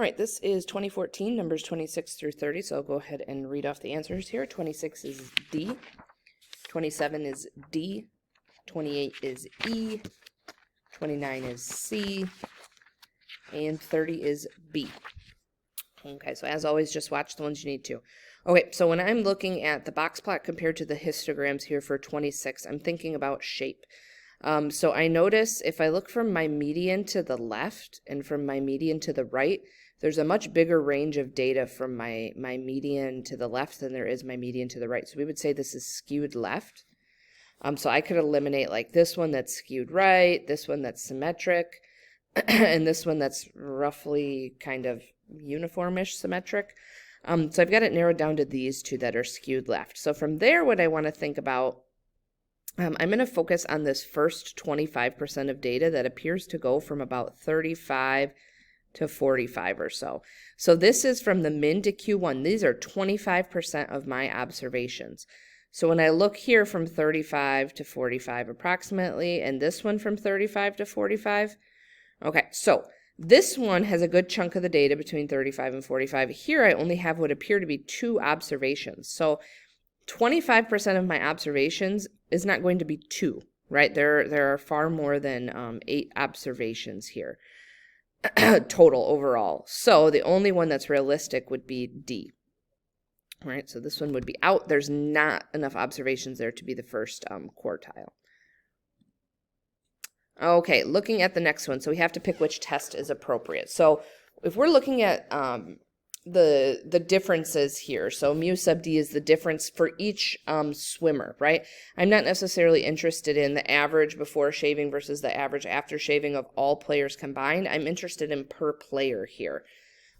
All right, this is 2014, numbers 26 through 30, so I'll go ahead and read off the answers here. 26 is D, 27 is D, 28 is E, 29 is C, and 30 is B. Okay, so as always, just watch the ones you need to. Okay, so when I'm looking at the box plot compared to the histograms here for 26, I'm thinking about shape. So I notice if I look from my median to the left and from my median to the right, there's a much bigger range of data from my median to the left than there is my median to the right. So we would say this is skewed left. So I could eliminate like this one that's skewed right, this one that's symmetric, and this one that's roughly kind of uniformish symmetric. So I've got it narrowed down to these two that are skewed left. So from there, what I want to think about, I'm going to focus on this first 25% of data that appears to go from about 35 to 45 or so. So this is from the min to Q1. These are 25% of my observations. So when I look here from 35 to 45 approximately, and this one from 35 to 45, okay, so this one has a good chunk of the data between 35 and 45. Here I only have what appear to be 2 observations. So 25% of my observations is not going to be 2, right? There are far more than 8 observations here total overall. So the only one that's realistic would be D. All right, so this one would be out. There's not enough observations there to be the first quartile. Okay, looking at the next one. So we have to pick which test is appropriate. So if we're looking at the differences here, so mu sub D is the difference for each swimmer, right? I'm not necessarily interested in the average before shaving versus the average after shaving of all players combined. I'm interested in per player here.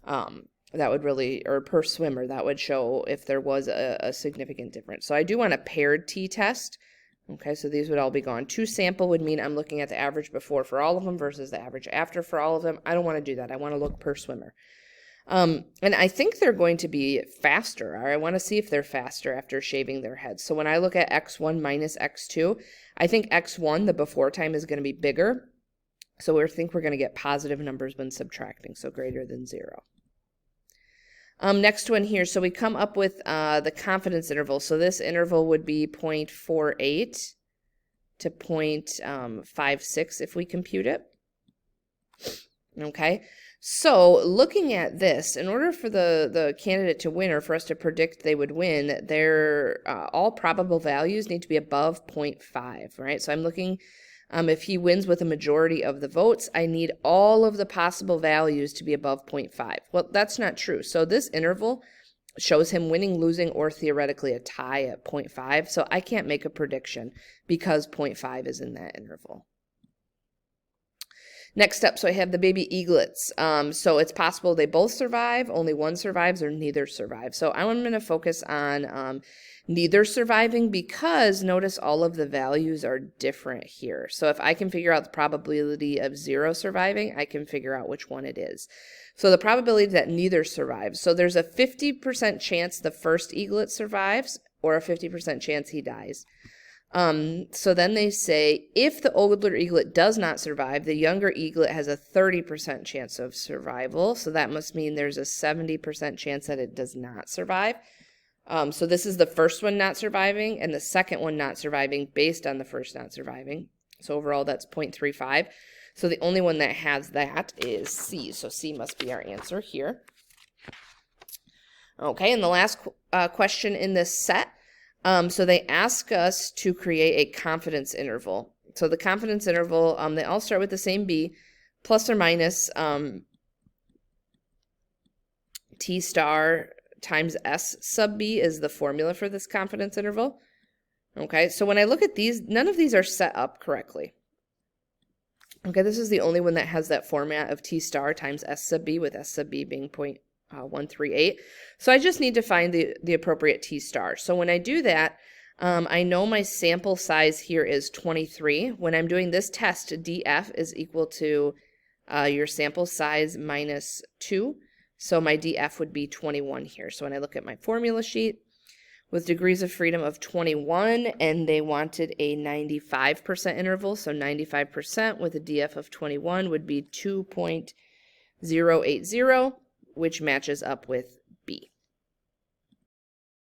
That would really, or per swimmer, that would show if there was a significant difference. So I do want a paired t-test. Okay, so these would all be gone. 2 sample would mean I'm looking at the average before for all of them versus the average after for all of them. I don't want to do that. I want to look per swimmer. And I think they're going to be faster. Or I want to see if they're faster after shaving their heads. So when I look at X1 minus X2, I think X1, the before time, is going to be bigger. So we think we're going to get positive numbers when subtracting, so greater than 0. Next one here, so we come up with the confidence interval. So this interval would be 0.48 to 0.56 if we compute it. Okay, so looking at this, in order for the candidate to win or for us to predict they would win, their all probable values need to be above 0.5, right? So I'm looking, if he wins with a majority of the votes, I need all of the possible values to be above 0.5. Well, that's not true. So this interval shows him winning, losing, or theoretically a tie at 0.5. So I can't make a prediction because 0.5 is in that interval. Next up, so I have the baby eaglets. So it's possible they both survive, only one survives, or neither survives. So I'm going to focus on neither surviving because notice all of the values are different here. So if I can figure out the probability of 0 surviving, I can figure out which one it is. So the probability that neither survives. So there's a 50% chance the first eaglet survives or a 50% chance he dies. So then they say, if the older eaglet does not survive, the younger eaglet has a 30% chance of survival. So that must mean there's a 70% chance that it does not survive. So this is the first one not surviving and the second one not surviving based on the first not surviving. So overall, that's 0.35. So the only one that has that is C. So C must be our answer here. Okay, and the last question in this set. So they ask us to create a confidence interval. So the confidence interval, they all start with the same B, plus or minus T star times S sub B is the formula for this confidence interval. Okay, so when I look at these, none of these are set up correctly. Okay, this is the only one that has that format of T star times S sub B, with S sub B being 0.138. So I just need to find the appropriate T star. So when I do that, I know my sample size here is 23. When I'm doing this test, DF is equal to your sample size minus 2. So my DF would be 21 here. So when I look at my formula sheet, with degrees of freedom of 21, and they wanted a 95% interval, so 95% with a DF of 21 would be 2.080. which matches up with